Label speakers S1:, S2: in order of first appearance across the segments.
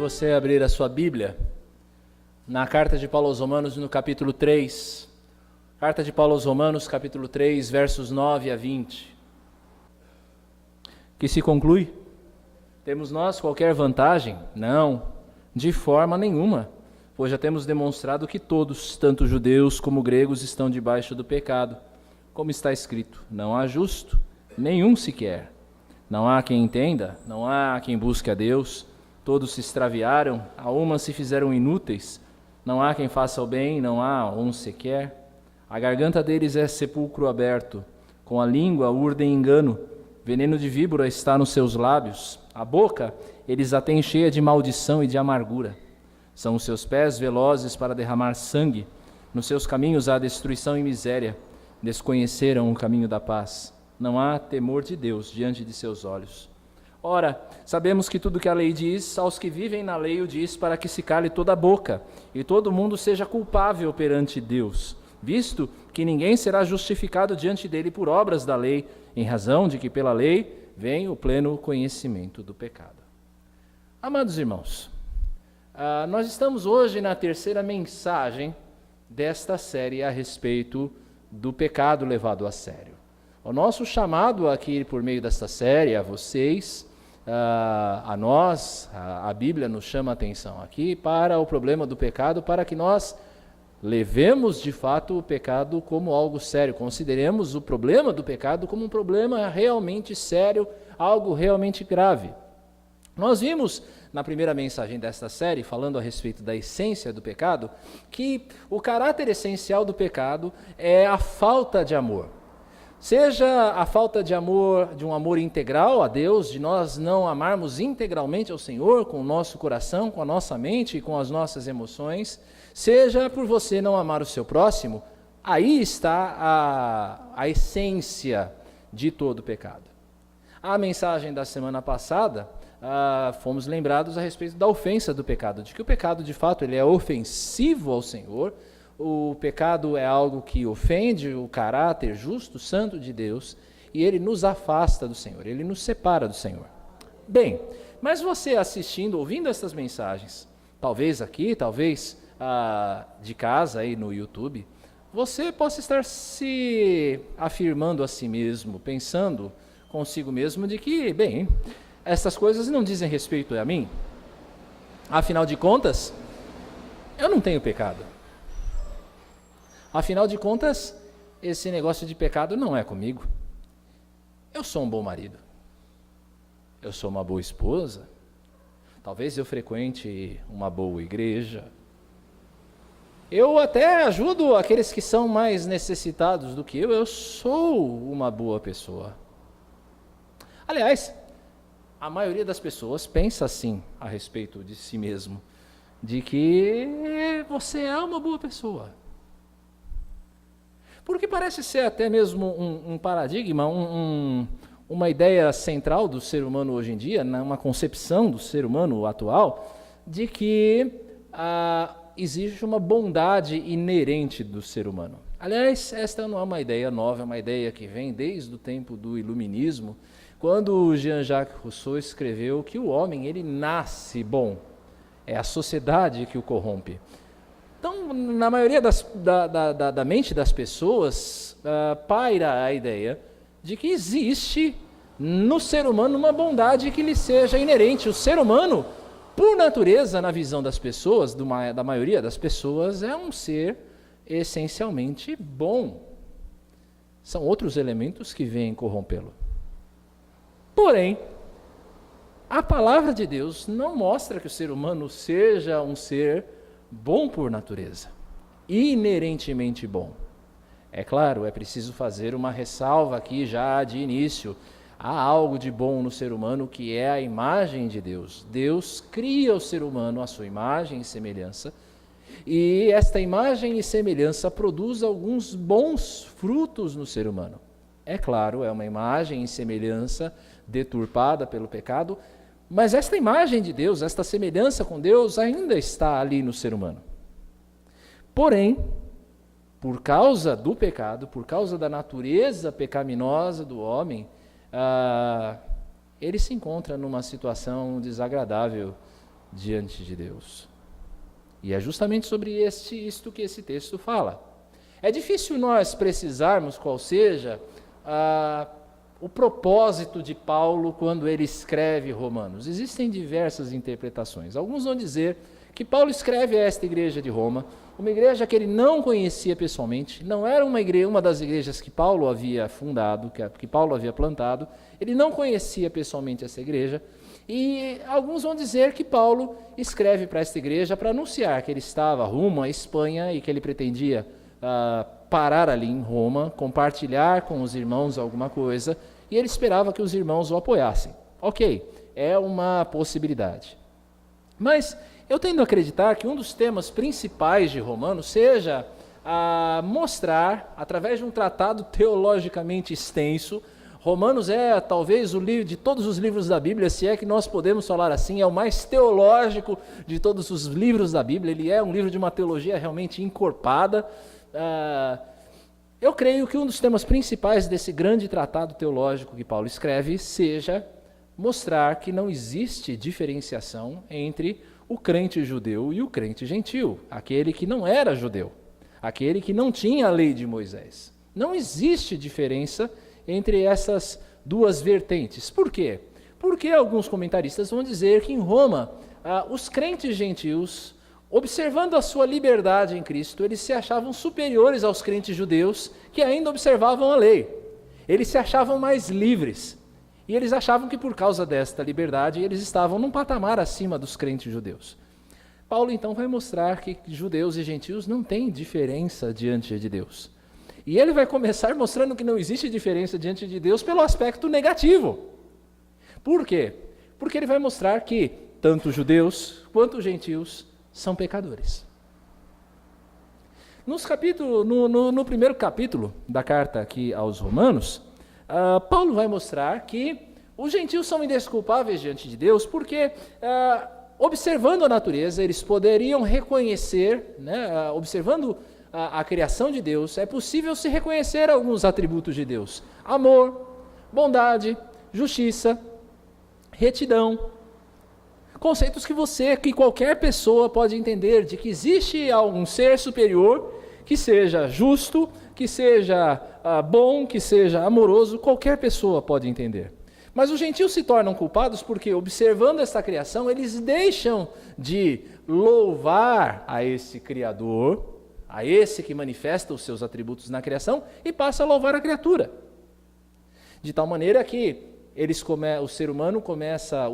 S1: você abrir a sua Bíblia na carta de Paulo aos Romanos, no capítulo 3. Carta de Paulo aos Romanos, capítulo 3, versos 9 a 20. Que se conclui: temos nós qualquer vantagem? Não, de forma nenhuma, pois já temos demonstrado que todos, tanto judeus como gregos, estão debaixo do pecado. Como está escrito: não há justo, nenhum sequer. Não há quem entenda, não há quem busque a Deus. Todos se extraviaram, a uma se fizeram inúteis. Não há quem faça o bem, não há um sequer. A garganta deles é sepulcro aberto, com a língua urdem engano. Veneno de víbora está nos seus lábios. A boca eles a têm cheia de maldição e de amargura. São os seus pés velozes para derramar sangue. Nos seus caminhos há destruição e miséria. Desconheceram o caminho da paz. Não há temor de Deus diante de seus olhos. Ora, sabemos que tudo que a lei diz, aos que vivem na lei o diz para que se cale toda a boca, e todo mundo seja culpável perante Deus, visto que ninguém será justificado diante dele por obras da lei, em razão de que pela lei vem o pleno conhecimento do pecado. Amados irmãos, nós estamos hoje na terceira mensagem desta série a respeito do pecado levado a sério. O nosso chamado aqui por meio desta série, a vocês, a nós, a Bíblia nos chama a atenção aqui para o problema do pecado, para que nós levemos de fato o pecado como algo sério, consideremos o problema do pecado como um problema realmente sério, algo realmente grave. Nós vimos na primeira mensagem desta série, falando a respeito da essência do pecado, que o caráter essencial do pecado é a falta de amor. Seja a falta de amor, de um amor integral a Deus, de nós não amarmos integralmente ao Senhor com o nosso coração, com a nossa mente e com as nossas emoções, seja por você não amar o seu próximo, aí está a essência de todo o pecado. A mensagem da semana passada, fomos lembrados a respeito da ofensa do pecado, de que o pecado de fato ele é ofensivo ao Senhor. O pecado é algo que ofende o caráter justo, santo de Deus, e ele nos afasta do Senhor, ele nos separa do Senhor. Bem, mas você assistindo, ouvindo essas mensagens, talvez aqui, talvez de casa aí no YouTube, você possa estar se afirmando a si mesmo, pensando consigo mesmo de que, bem, essas coisas não dizem respeito a mim. Afinal de contas, eu não tenho pecado. Afinal de contas, esse negócio de pecado não é comigo. Eu sou um bom marido. Eu sou uma boa esposa. Talvez eu frequente uma boa igreja. Eu até ajudo aqueles que são mais necessitados do que eu. Eu sou uma boa pessoa. Aliás, a maioria das pessoas pensa assim a respeito de si mesmo, de que você é uma boa pessoa. Porque parece ser até mesmo um paradigma, uma ideia central do ser humano hoje em dia, uma concepção do ser humano atual, de que existe uma bondade inerente do ser humano. Aliás, esta não é uma ideia nova, é uma ideia que vem desde o tempo do Iluminismo, quando Jean-Jacques Rousseau escreveu que o homem ele nasce bom, é a sociedade que o corrompe. Então, na maioria da mente das pessoas, paira a ideia de que existe no ser humano uma bondade que lhe seja inerente. O ser humano, por natureza, na visão das pessoas, da maioria das pessoas, é um ser essencialmente bom. São outros elementos que vêm corrompê-lo. Porém, a palavra de Deus não mostra que o ser humano seja um ser bom por natureza, inerentemente bom. É claro, é preciso fazer uma ressalva aqui já de início. Há algo de bom no ser humano que é a imagem de Deus. Deus cria o ser humano à sua imagem e semelhança, e esta imagem e semelhança produz alguns bons frutos no ser humano. É claro, é uma imagem e semelhança deturpada pelo pecado, mas esta imagem de Deus, esta semelhança com Deus ainda está ali no ser humano. Porém, por causa do pecado, por causa da natureza pecaminosa do homem, ele se encontra numa situação desagradável diante de Deus. E é justamente sobre isto que esse texto fala. É difícil nós precisarmos qual seja o propósito de Paulo quando ele escreve Romanos. Existem diversas interpretações. Alguns vão dizer que Paulo escreve a esta igreja de Roma, uma igreja que ele não conhecia pessoalmente, não era uma das igrejas que Paulo havia fundado, que Paulo havia plantado, ele não conhecia pessoalmente essa igreja, e alguns vão dizer que Paulo escreve para esta igreja para anunciar que ele estava rumo à Espanha e que ele pretendia parar ali em Roma, compartilhar com os irmãos alguma coisa, e ele esperava que os irmãos o apoiassem. Ok, é uma possibilidade. Mas eu tendo a acreditar que um dos temas principais de Romanos seja mostrar, através de um tratado teologicamente extenso, Romanos é talvez o livro de todos os livros da Bíblia, se é que nós podemos falar assim, é o mais teológico de todos os livros da Bíblia, ele é um livro de uma teologia realmente encorpada. Eu creio que um dos temas principais desse grande tratado teológico que Paulo escreve seja mostrar que não existe diferenciação entre o crente judeu e o crente gentil, aquele que não era judeu, aquele que não tinha a lei de Moisés. Não existe diferença entre essas duas vertentes. Por quê? Porque alguns comentaristas vão dizer que em Roma, os crentes gentios, observando a sua liberdade em Cristo, eles se achavam superiores aos crentes judeus que ainda observavam a lei. Eles se achavam mais livres. E eles achavam que por causa desta liberdade, eles estavam num patamar acima dos crentes judeus. Paulo então vai mostrar que judeus e gentios não têm diferença diante de Deus. E ele vai começar mostrando que não existe diferença diante de Deus pelo aspecto negativo. Por quê? Porque ele vai mostrar que tanto judeus quanto gentios são pecadores. No primeiro capítulo da carta aqui aos Romanos, Paulo vai mostrar que os gentios são indesculpáveis diante de Deus porque, observando a natureza, eles poderiam reconhecer, observando a criação de Deus, é possível se reconhecer alguns atributos de Deus: amor, bondade, justiça, retidão. Conceitos que qualquer pessoa pode entender, de que existe algum ser superior que seja justo, que seja bom, que seja amoroso, qualquer pessoa pode entender. Mas os gentios se tornam culpados porque, observando esta criação, eles deixam de louvar a esse Criador, a esse que manifesta os seus atributos na criação, e passa a louvar a criatura. De tal maneira que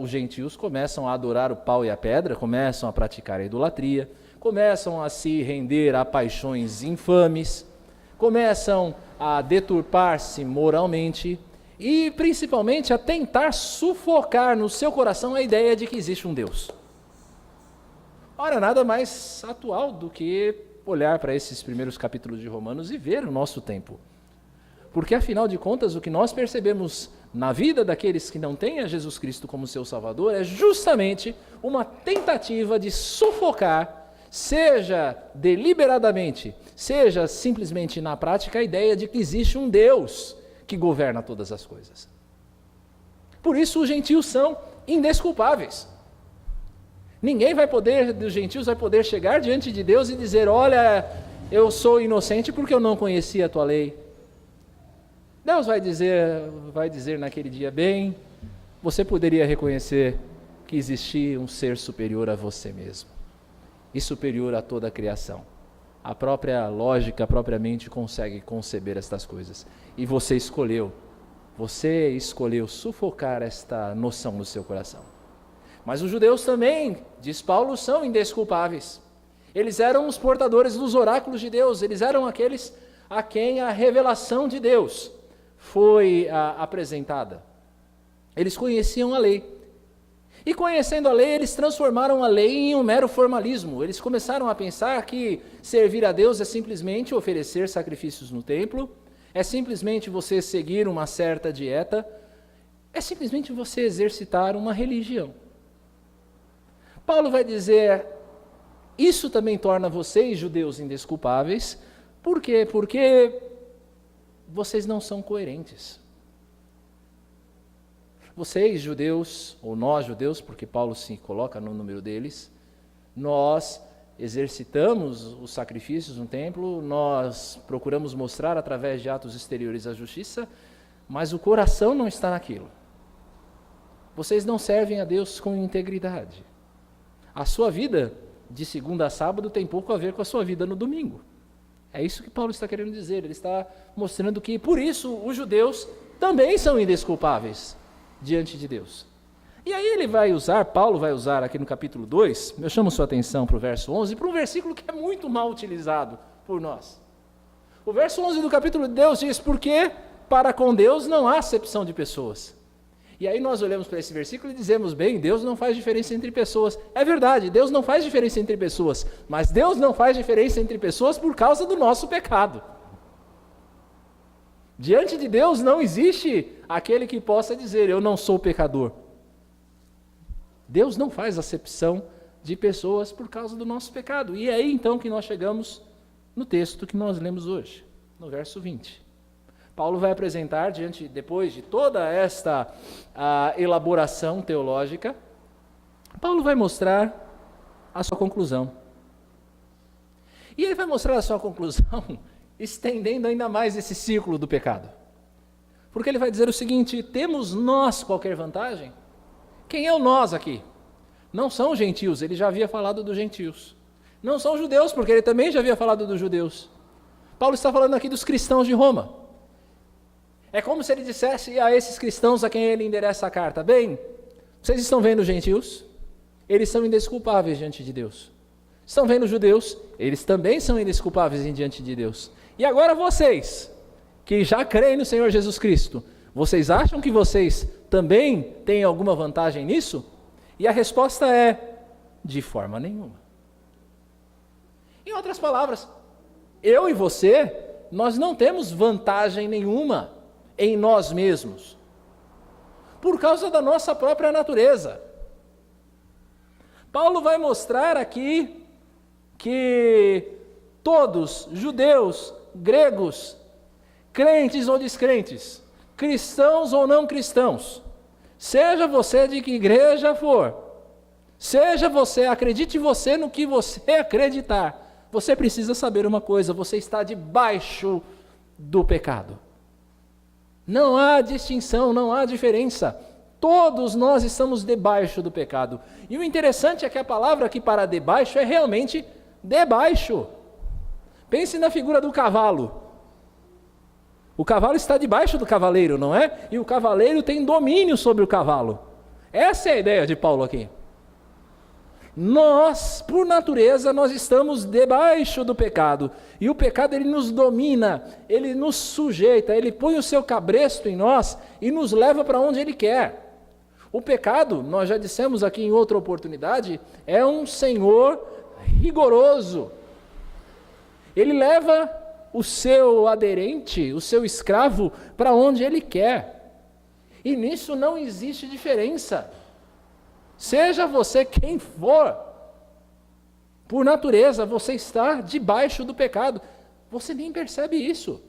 S1: os gentios começam a adorar o pau e a pedra, começam a praticar a idolatria, começam a se render a paixões infames, começam a deturpar-se moralmente e, principalmente, a tentar sufocar no seu coração a ideia de que existe um Deus. Ora, nada mais atual do que olhar para esses primeiros capítulos de Romanos e ver o nosso tempo. Porque, afinal de contas, o que nós percebemos na vida daqueles que não têm a Jesus Cristo como seu Salvador é justamente uma tentativa de sufocar, seja deliberadamente, seja simplesmente na prática, a ideia de que existe um Deus que governa todas as coisas. Por isso os gentios são indesculpáveis. Ninguém dos gentios vai poder chegar diante de Deus e dizer: olha, eu sou inocente porque eu não conhecia a tua lei. Deus vai dizer naquele dia: bem, você poderia reconhecer que existia um ser superior a você mesmo e superior a toda a criação. A própria lógica, a própria mente consegue conceber estas coisas. E você escolheu sufocar esta noção no seu coração. Mas os judeus também, diz Paulo, são indesculpáveis. Eles eram os portadores dos oráculos de Deus, eles eram aqueles a quem a revelação de Deus foi apresentada. Eles conheciam a lei. E conhecendo a lei, eles transformaram a lei em um mero formalismo. Eles começaram a pensar que servir a Deus é simplesmente oferecer sacrifícios no templo, é simplesmente você seguir uma certa dieta, é simplesmente você exercitar uma religião. Paulo vai dizer: isso também torna vocês, judeus, indesculpáveis. Por quê? Porque vocês não são coerentes. vocês judeus, ou nós judeus, porque Paulo se coloca no número deles, nós exercitamos os sacrifícios no templo, nós procuramos mostrar através de atos exteriores a justiça, mas o coração não está naquilo. Vocês não servem a Deus com integridade. A sua vida de segunda a sábado tem pouco a ver com a sua vida no domingo. É isso que Paulo está querendo dizer. Ele está mostrando que, por isso, os judeus também são indesculpáveis diante de Deus. E aí Paulo vai usar aqui no capítulo 2, eu chamo sua atenção para o verso 11, para um versículo que é muito mal utilizado por nós. O verso 11 do capítulo de Deus diz, porque para com Deus não há acepção de pessoas. E aí nós olhamos para esse versículo e dizemos, bem, Deus não faz diferença entre pessoas. É verdade, Deus não faz diferença entre pessoas, mas Deus não faz diferença entre pessoas por causa do nosso pecado. Diante de Deus não existe aquele que possa dizer, eu não sou pecador. Deus não faz acepção de pessoas por causa do nosso pecado. E é aí então que nós chegamos no texto que nós lemos hoje, no verso 20. Paulo vai apresentar, depois de toda esta elaboração teológica, Paulo vai mostrar a sua conclusão. E ele vai mostrar a sua conclusão estendendo ainda mais esse círculo do pecado. Porque ele vai dizer o seguinte, temos nós qualquer vantagem? Quem é o nós aqui? Não são os gentios, ele já havia falado dos gentios. Não são os judeus, porque ele também já havia falado dos judeus. Paulo está falando aqui dos cristãos de Roma. É como se ele dissesse a esses cristãos a quem ele endereça a carta, bem, vocês estão vendo os gentios? Eles são indesculpáveis diante de Deus. Estão vendo os judeus? Eles também são indesculpáveis diante de Deus. E agora vocês, que já creem no Senhor Jesus Cristo, vocês acham que vocês também têm alguma vantagem nisso? E a resposta é, de forma nenhuma. Em outras palavras, eu e você, nós não temos vantagem nenhuma em nós mesmos, por causa da nossa própria natureza. Paulo vai mostrar aqui que todos, judeus, gregos, crentes ou descrentes, cristãos ou não cristãos, seja você de que igreja for, seja você, acredite você no que você acreditar, você precisa saber uma coisa, você está debaixo do pecado. Não há distinção, não há diferença. Todos nós estamos debaixo do pecado. E o interessante é que a palavra aqui para debaixo é realmente debaixo. Pense na figura do cavalo. O cavalo está debaixo do cavaleiro, não é? E o cavaleiro tem domínio sobre o cavalo. Essa é a ideia de Paulo aqui. Nós, por natureza, nós estamos debaixo do pecado. E o pecado, ele nos domina, ele nos sujeita, ele põe o seu cabresto em nós e nos leva para onde ele quer. O pecado, nós já dissemos aqui em outra oportunidade, é um senhor rigoroso. Ele leva o seu aderente, o seu escravo, para onde ele quer. E nisso não existe diferença. Seja você quem for, por natureza você está debaixo do pecado. Você nem percebe isso.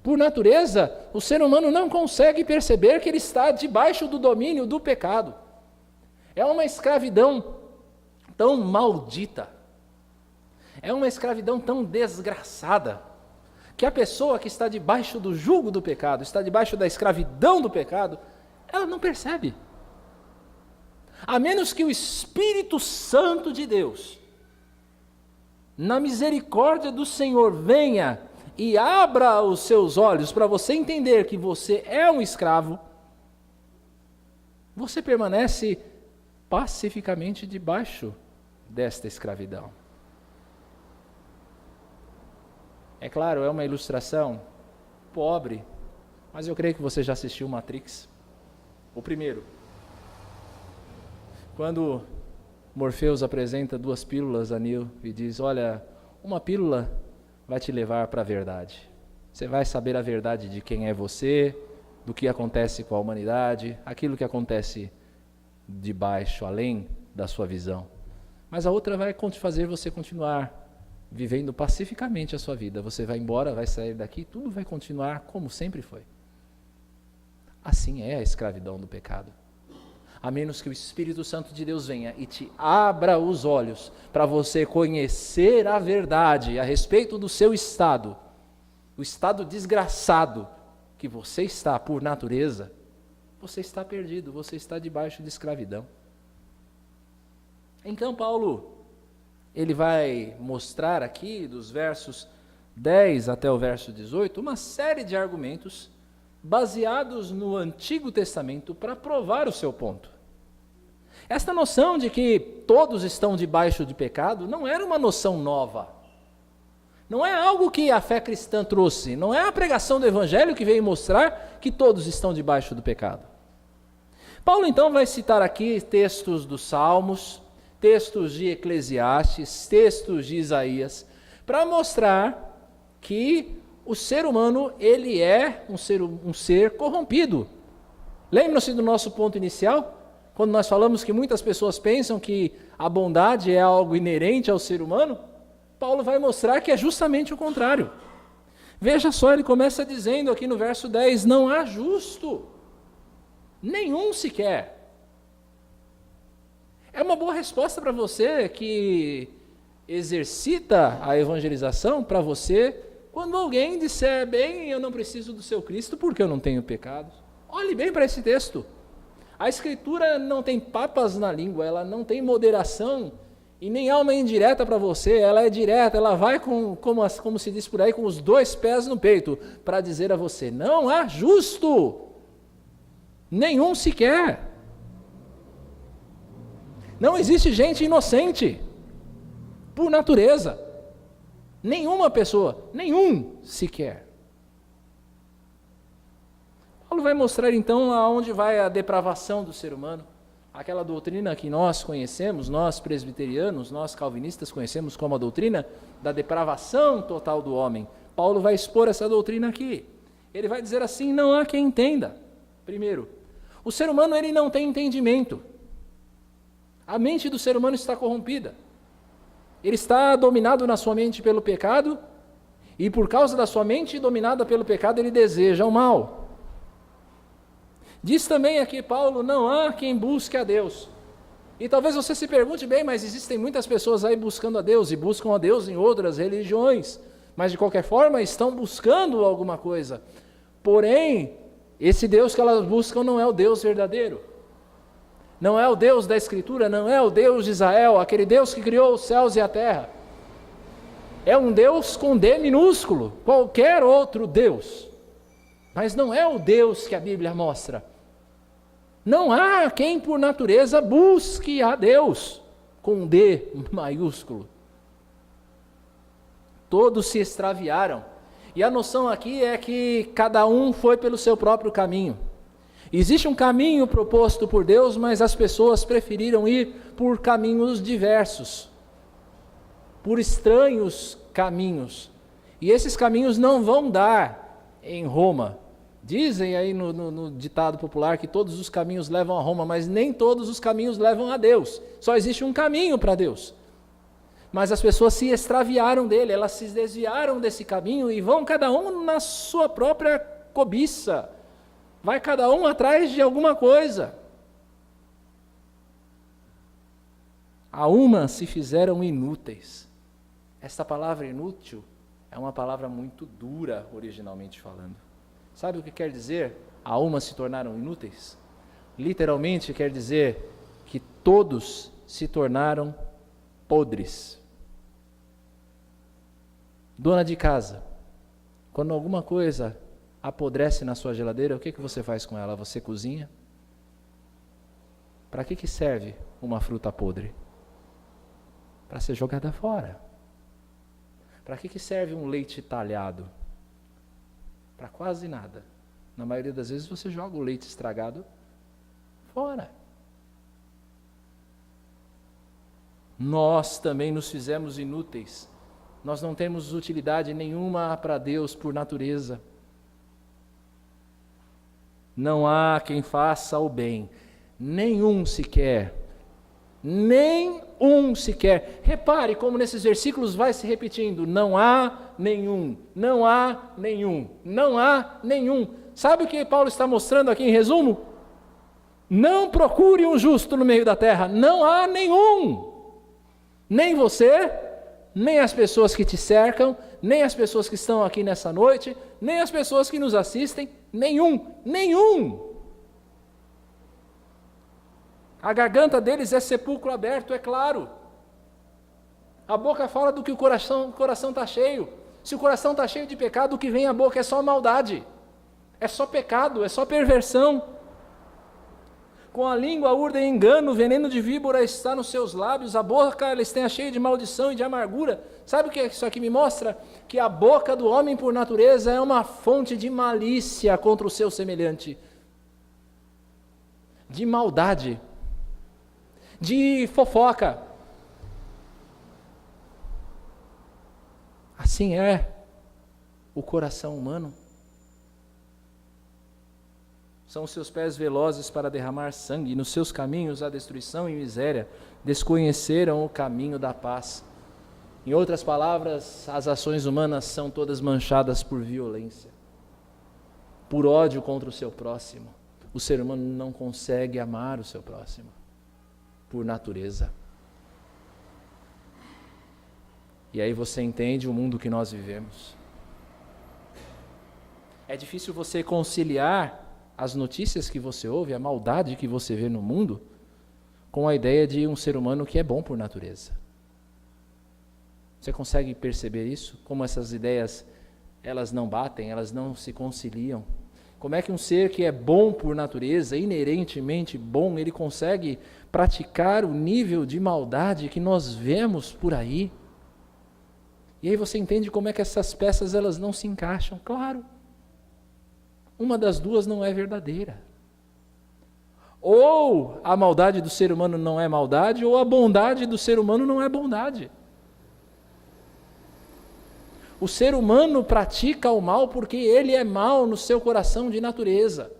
S1: Por natureza, o ser humano não consegue perceber que ele está debaixo do domínio do pecado. É uma escravidão tão maldita, é uma escravidão tão desgraçada, que a pessoa que está debaixo do jugo do pecado, está debaixo da escravidão do pecado, ela não percebe. A menos que o Espírito Santo de Deus, na misericórdia do Senhor, venha e abra os seus olhos para você entender que você é um escravo, você permanece pacificamente debaixo desta escravidão. É claro, é uma ilustração pobre, mas eu creio que você já assistiu Matrix, o primeiro. Quando Morpheus apresenta 2 pílulas a Neo e diz, olha, uma pílula vai te levar para a verdade. Você vai saber a verdade de quem é você, do que acontece com a humanidade, aquilo que acontece debaixo, além da sua visão. Mas a outra vai fazer você continuar vivendo pacificamente a sua vida. Você vai embora, vai sair daqui, tudo vai continuar como sempre foi. Assim é a escravidão do pecado. A menos que o Espírito Santo de Deus venha e te abra os olhos para você conhecer a verdade a respeito do seu estado, o estado desgraçado que você está por natureza, você está perdido, você está debaixo de escravidão. Então Paulo, ele vai mostrar aqui, dos versos 10 até o verso 18, uma série de argumentos baseados no Antigo Testamento para provar o seu ponto. Esta noção de que todos estão debaixo de pecado não era uma noção nova. Não é algo que a fé cristã trouxe, não é a pregação do Evangelho que veio mostrar que todos estão debaixo do pecado. Paulo então vai citar aqui textos dos Salmos, textos de Eclesiastes, textos de Isaías, para mostrar que o ser humano, ele é um ser corrompido. Lembram-se do nosso ponto inicial? Quando nós falamos que muitas pessoas pensam que a bondade é algo inerente ao ser humano, Paulo vai mostrar que é justamente o contrário. Veja só, ele começa dizendo aqui no verso 10, não há justo, nenhum sequer. É uma boa resposta para você que exercita a evangelização, para você, quando alguém disser, bem, eu não preciso do seu Cristo porque eu não tenho pecado. Olhe bem para esse texto. A Escritura não tem papas na língua, ela não tem moderação e nem há uma indireta para você, ela é direta, ela vai como se diz por aí, com os 2 pés no peito, para dizer a você, não há justo, nenhum sequer. Não existe gente inocente, por natureza. Nenhuma pessoa, nenhum sequer. Paulo vai mostrar então aonde vai a depravação do ser humano, aquela doutrina que nós conhecemos, nós presbiterianos, nós calvinistas conhecemos como a doutrina da depravação total do homem. Paulo vai expor essa doutrina aqui. Ele vai dizer assim, não há quem entenda. Primeiro, o ser humano ele não tem entendimento. A mente do ser humano está corrompida. Ele está dominado na sua mente pelo pecado e por causa da sua mente dominada pelo pecado ele deseja o mal. Diz também aqui Paulo, não há quem busque a Deus. E talvez você se pergunte, bem, mas existem muitas pessoas aí buscando a Deus, e buscam a Deus em outras religiões, mas de qualquer forma estão buscando alguma coisa. Porém, esse Deus que elas buscam não é o Deus verdadeiro. Não é o Deus da Escritura, não é o Deus de Israel, aquele Deus que criou os céus e a terra. É um Deus com D minúsculo, qualquer outro Deus. Mas não é o Deus que a Bíblia mostra. Não há quem por natureza busque a Deus, com D maiúsculo. Todos se extraviaram. E a noção aqui é que cada um foi pelo seu próprio caminho. Existe um caminho proposto por Deus, mas as pessoas preferiram ir por caminhos diversos, por estranhos caminhos. E esses caminhos não vão dar em Roma. Dizem aí no ditado popular que todos os caminhos levam a Roma, mas nem todos os caminhos levam a Deus. Só existe um caminho para Deus. Mas as pessoas se extraviaram dele, elas se desviaram desse caminho e vão cada um na sua própria cobiça. Vai cada um atrás de alguma coisa. A uma se fizeram inúteis. Esta palavra inútil é uma palavra muito dura, originalmente falando. Sabe o que quer dizer? A uma se tornaram inúteis? Literalmente quer dizer que todos se tornaram podres. Dona de casa, quando alguma coisa apodrece na sua geladeira, o que você faz com ela? Você cozinha? Para que serve uma fruta podre? Para ser jogada fora. Para que serve um leite talhado? Para quase nada. Na maioria das vezes você joga o leite estragado fora. Nós também nos fizemos inúteis. Nós não temos utilidade nenhuma para Deus por natureza. Não há quem faça o bem, nenhum sequer. Nenhum sequer. Repare como nesses versículos vai se repetindo. Não há nenhum, não há nenhum, não há nenhum. Sabe o que Paulo está mostrando aqui em resumo? Não procure um justo no meio da terra, não há nenhum. Nem você, nem as pessoas que te cercam, nem as pessoas que estão aqui nessa noite, nem as pessoas que nos assistem, nenhum. A garganta deles é sepulcro aberto, é claro. A boca fala do que o coração está cheio. Se o coração está cheio de pecado, o que vem à boca é só maldade, é só pecado, é só perversão. Com a língua urdem engano, o veneno de víbora está nos seus lábios, a boca ela está cheia de maldição e de amargura. Sabe o que isso aqui me mostra? Que a boca do homem por natureza é uma fonte de malícia contra o seu semelhante, de maldade, de fofoca. Assim é o coração humano. São os seus pés velozes para derramar sangue, e nos seus caminhos há destruição e miséria. Desconheceram o caminho da paz. Em outras palavras, as ações humanas são todas manchadas por violência, por ódio contra o seu próximo. O ser humano não consegue amar o seu próximo, por natureza. E aí você entende o mundo que nós vivemos. É difícil você conciliar as notícias que você ouve, a maldade que você vê no mundo, com a ideia de um ser humano que é bom por natureza. Você consegue perceber isso? Como essas ideias, elas não batem, elas não se conciliam. Como é que um ser que é bom por natureza, inerentemente bom, ele consegue praticar o nível de maldade que nós vemos por aí? E aí você entende como é que essas peças elas não se encaixam. Claro, uma das duas não é verdadeira. Ou a maldade do ser humano não é maldade, ou a bondade do ser humano não é bondade. O ser humano pratica o mal porque ele é mau no seu coração de natureza.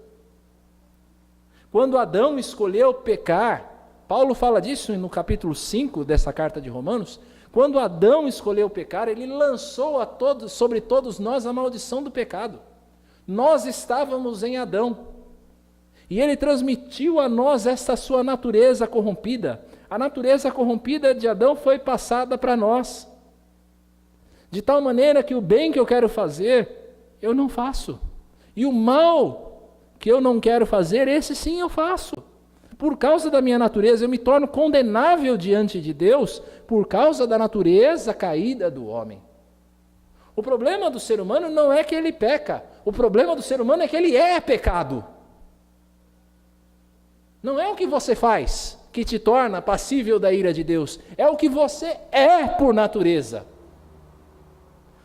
S1: Quando Adão escolheu pecar, Paulo fala disso no capítulo 5 dessa carta de Romanos. Quando Adão escolheu pecar, ele lançou sobre todos nós a maldição do pecado. Nós estávamos em Adão, e ele transmitiu a nós essa sua natureza corrompida. A natureza corrompida de Adão foi passada para nós, de tal maneira que o bem que eu quero fazer, eu não faço, e o mal que eu não quero fazer, esse sim eu faço. Por causa da minha natureza, eu me torno condenável diante de Deus, por causa da natureza caída do homem. O problema do ser humano não é que ele peca, o problema do ser humano é que ele é pecado. Não é o que você faz que te torna passível da ira de Deus, é o que você é por natureza.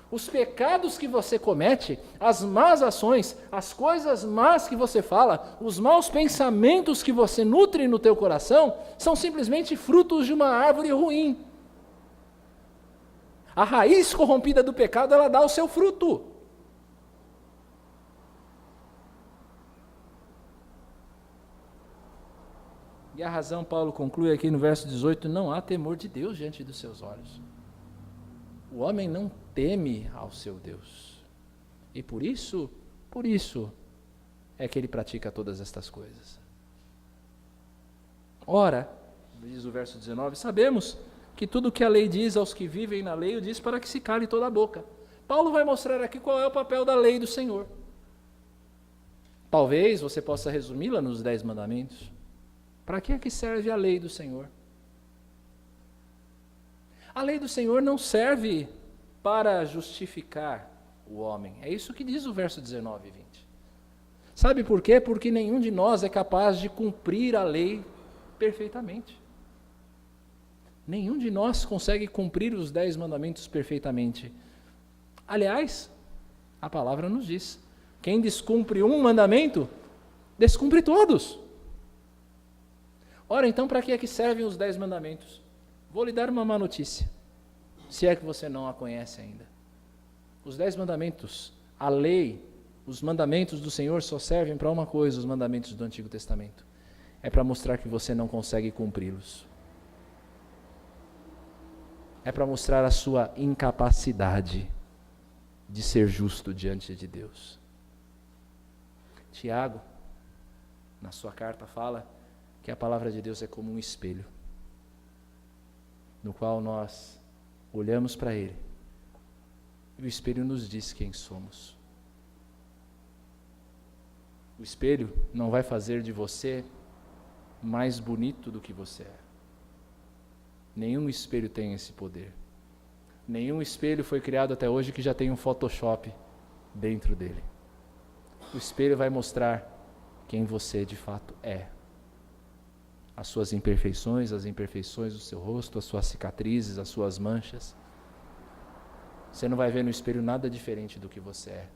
S1: Os pecados que você comete, as más ações, as coisas más que você fala, os maus pensamentos que você nutre no teu coração, são simplesmente frutos de uma árvore ruim. A raiz corrompida do pecado, ela dá o seu fruto. E a razão, Paulo conclui aqui no verso 18, não há temor de Deus diante dos seus olhos. O homem não teme ao seu Deus. E por isso é que ele pratica todas estas coisas. Ora, diz o verso 19, sabemos que tudo que a lei diz aos que vivem na lei, o diz para que se cale toda a boca. Paulo vai mostrar aqui qual é o papel da lei do Senhor. Talvez você possa resumi-la nos 10 mandamentos. Para que é que serve a lei do Senhor? A lei do Senhor não serve para justificar o homem. É isso que diz o verso 19 e 20. Sabe por quê? Porque nenhum de nós é capaz de cumprir a lei perfeitamente. Nenhum de nós consegue cumprir os 10 mandamentos perfeitamente. Aliás, a palavra nos diz, quem descumpre um mandamento, descumpre todos. Ora, então para que é que servem os 10 mandamentos? Vou lhe dar uma má notícia, se é que você não a conhece ainda. Os 10 mandamentos, a lei, os mandamentos do Senhor só servem para uma coisa, os mandamentos do Antigo Testamento. É para mostrar que você não consegue cumpri-los. É para mostrar a sua incapacidade de ser justo diante de Deus. Tiago, na sua carta, fala que a palavra de Deus é como um espelho, no qual nós olhamos para ele, e o espelho nos diz quem somos. O espelho não vai fazer de você mais bonito do que você é. Nenhum espelho tem esse poder. Nenhum espelho foi criado até hoje que já tem um Photoshop dentro dele. O espelho vai mostrar quem você de fato é. As suas imperfeições, as imperfeições do seu rosto, as suas cicatrizes, as suas manchas. Você não vai ver no espelho nada diferente do que você é.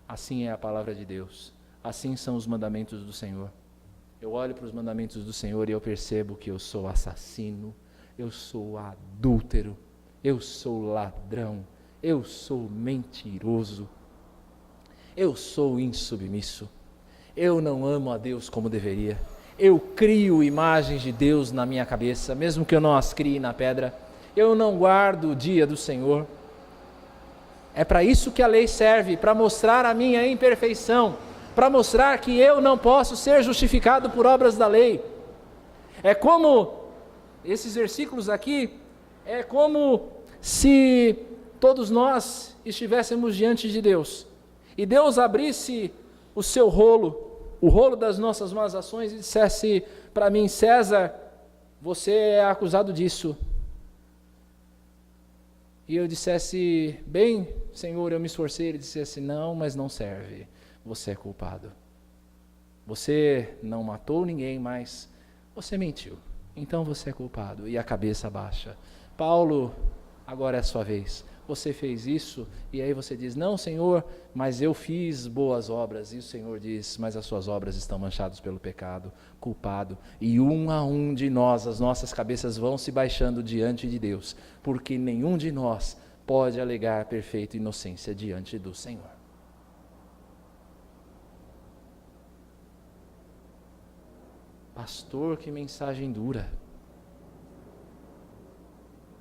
S1: Assim é a palavra de Deus. Assim são os mandamentos do Senhor. Eu olho para os mandamentos do Senhor e eu percebo que eu sou assassino, eu sou adúltero, eu sou ladrão, eu sou mentiroso, eu sou insubmisso, eu não amo a Deus como deveria, eu crio imagens de Deus na minha cabeça, mesmo que eu não as crie na pedra, eu não guardo o dia do Senhor. É para isso que a lei serve, para mostrar a minha imperfeição, para mostrar que eu não posso ser justificado por obras da lei. É como, esses versículos aqui, é como se todos nós estivéssemos diante de Deus, e Deus abrisse o seu rolo, o rolo das nossas más ações, e dissesse para mim: César, você é acusado disso. E eu dissesse: bem, Senhor, eu me esforcei. Ele dissesse: não, mas não serve. Você é culpado. Você não matou ninguém, mas você mentiu. Então você é culpado. E a cabeça baixa. Paulo, agora é a sua vez. Você fez isso, e aí você diz: não, Senhor, mas eu fiz boas obras. E o Senhor diz: mas as suas obras estão manchadas pelo pecado, culpado. E um a um de nós, as nossas cabeças vão se baixando diante de Deus, porque nenhum de nós pode alegar perfeita inocência diante do Senhor. Pastor, que mensagem dura.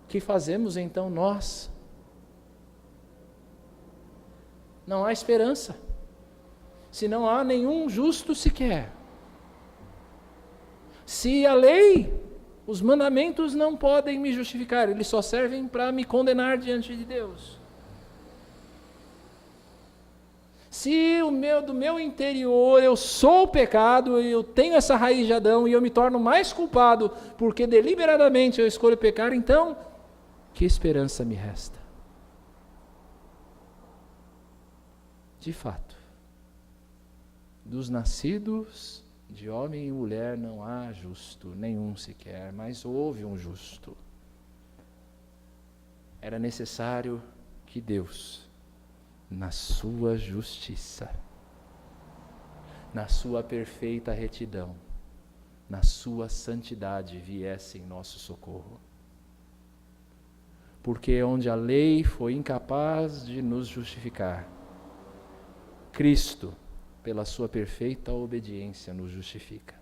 S1: O que fazemos então nós? Não há esperança. Se não há nenhum justo sequer. Se a lei, os mandamentos não podem me justificar, eles só servem para me condenar diante de Deus. Se do meu interior eu sou o pecado, eu tenho essa raiz de Adão e eu me torno mais culpado porque deliberadamente eu escolho pecar, então, que esperança me resta? De fato, dos nascidos de homem e mulher não há justo, nenhum sequer, mas houve um justo. Era necessário que Deus, na sua justiça, na sua perfeita retidão, na sua santidade, viesse em nosso socorro. Porque onde a lei foi incapaz de nos justificar, Cristo, pela sua perfeita obediência, nos justifica.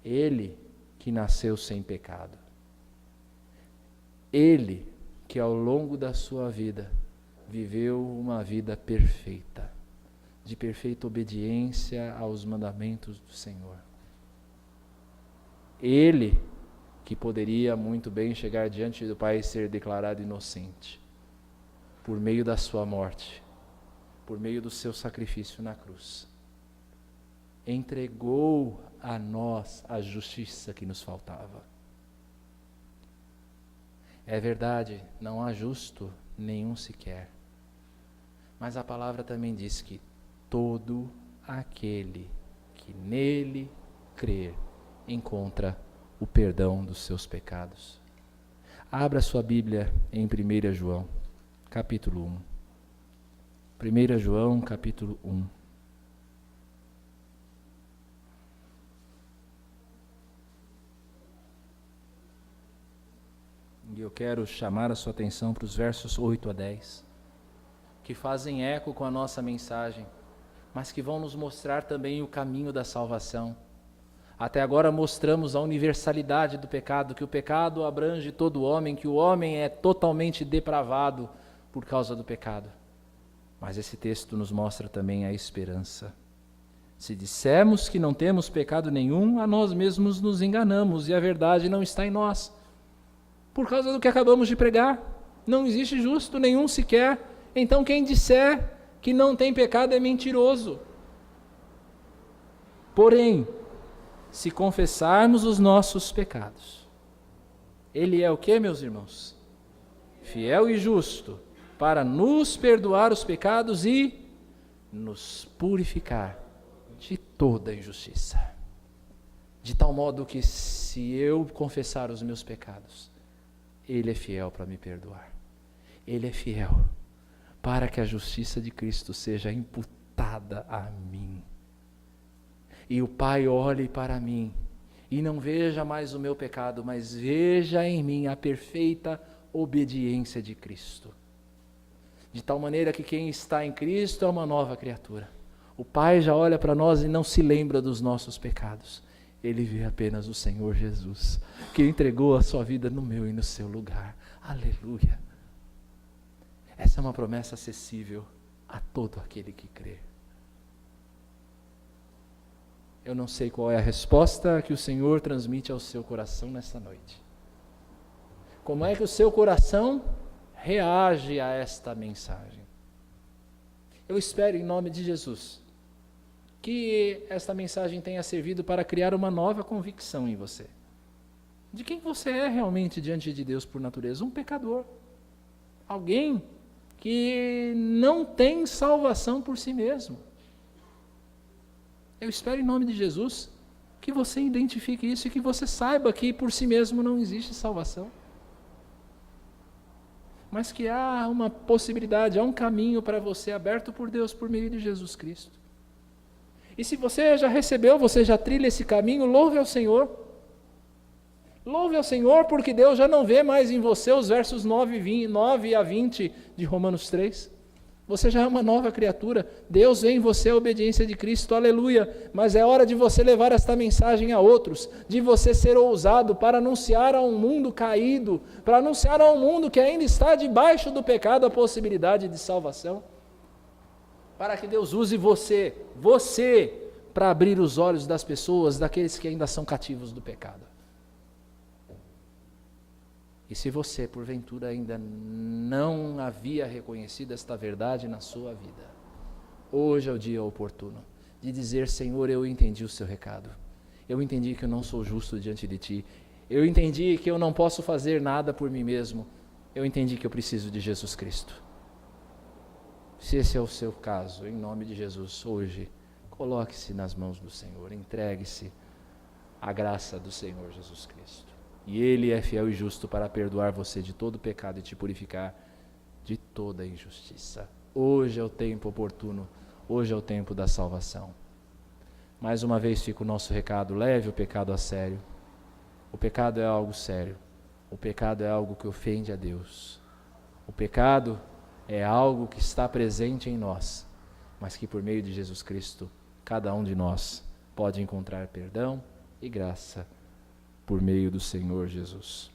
S1: Ele que nasceu sem pecado. Ele que ao longo da sua vida viveu uma vida perfeita, de perfeita obediência aos mandamentos do Senhor. Ele que poderia muito bem chegar diante do Pai e ser declarado inocente, por meio da sua morte, por meio do seu sacrifício na cruz, entregou a nós a justiça que nos faltava. É verdade, não há justo nenhum sequer. Mas a palavra também diz que todo aquele que nele crer encontra o perdão dos seus pecados. Abra sua Bíblia em 1 João, capítulo 1. 1 João, capítulo 1. E eu quero chamar a sua atenção para os versos 8 a 10. Que fazem eco com a nossa mensagem, mas que vão nos mostrar também o caminho da salvação. Até agora mostramos a universalidade do pecado, que o pecado abrange todo homem, que o homem é totalmente depravado por causa do pecado. Mas esse texto nos mostra também a esperança. Se dissermos que não temos pecado nenhum, a nós mesmos nos enganamos e a verdade não está em nós. Por causa do que acabamos de pregar, não existe justo nenhum sequer. Então quem disser que não tem pecado é mentiroso. Porém, se confessarmos os nossos pecados, Ele é o que, meus irmãos? Fiel e justo, para nos perdoar os pecados e nos purificar de toda injustiça. De tal modo que se eu confessar os meus pecados, Ele é fiel para me perdoar. Ele é fiel para que a justiça de Cristo seja imputada a mim. E o Pai olhe para mim e não veja mais o meu pecado, mas veja em mim a perfeita obediência de Cristo. De tal maneira que quem está em Cristo é uma nova criatura. O Pai já olha para nós e não se lembra dos nossos pecados. Ele vê apenas o Senhor Jesus, que entregou a sua vida no meu e no seu lugar. Aleluia! Essa é uma promessa acessível a todo aquele que crê. Eu não sei qual é a resposta que o Senhor transmite ao seu coração nessa noite. Como é que o seu coração reage a esta mensagem? Eu espero, em nome de Jesus, que esta mensagem tenha servido para criar uma nova convicção em você. De quem você é realmente diante de Deus por natureza? Um pecador. Alguém que não tem salvação por si mesmo. Eu espero, em nome de Jesus, que você identifique isso e que você saiba que por si mesmo não existe salvação. Mas que há uma possibilidade, há um caminho para você aberto por Deus por meio de Jesus Cristo. E se você já recebeu, você já trilha esse caminho, louve ao Senhor. Louve ao Senhor porque Deus já não vê mais em você os versos 9 a 20 de Romanos 3. Você já é uma nova criatura. Deus vê em você a obediência de Cristo, aleluia. Mas é hora de você levar esta mensagem a outros, de você ser ousado para anunciar a um mundo caído, para anunciar a um mundo que ainda está debaixo do pecado a possibilidade de salvação. Para que Deus use você, para abrir os olhos das pessoas, daqueles que ainda são cativos do pecado. E se você, porventura, ainda não havia reconhecido esta verdade na sua vida, hoje é o dia oportuno de dizer: Senhor, eu entendi o seu recado. Eu entendi que eu não sou justo diante de Ti. Eu entendi que eu não posso fazer nada por mim mesmo. Eu entendi que eu preciso de Jesus Cristo. Se esse é o seu caso, em nome de Jesus, hoje, coloque-se nas mãos do Senhor, entregue-se à graça do Senhor Jesus Cristo. E Ele é fiel e justo para perdoar você de todo pecado e te purificar de toda injustiça. Hoje é o tempo oportuno, hoje é o tempo da salvação. Mais uma vez fica o nosso recado: leve o pecado a sério. O pecado é algo sério. O pecado é algo que ofende a Deus. O pecado é algo que está presente em nós, mas que por meio de Jesus Cristo, cada um de nós pode encontrar perdão e graça por meio do Senhor Jesus.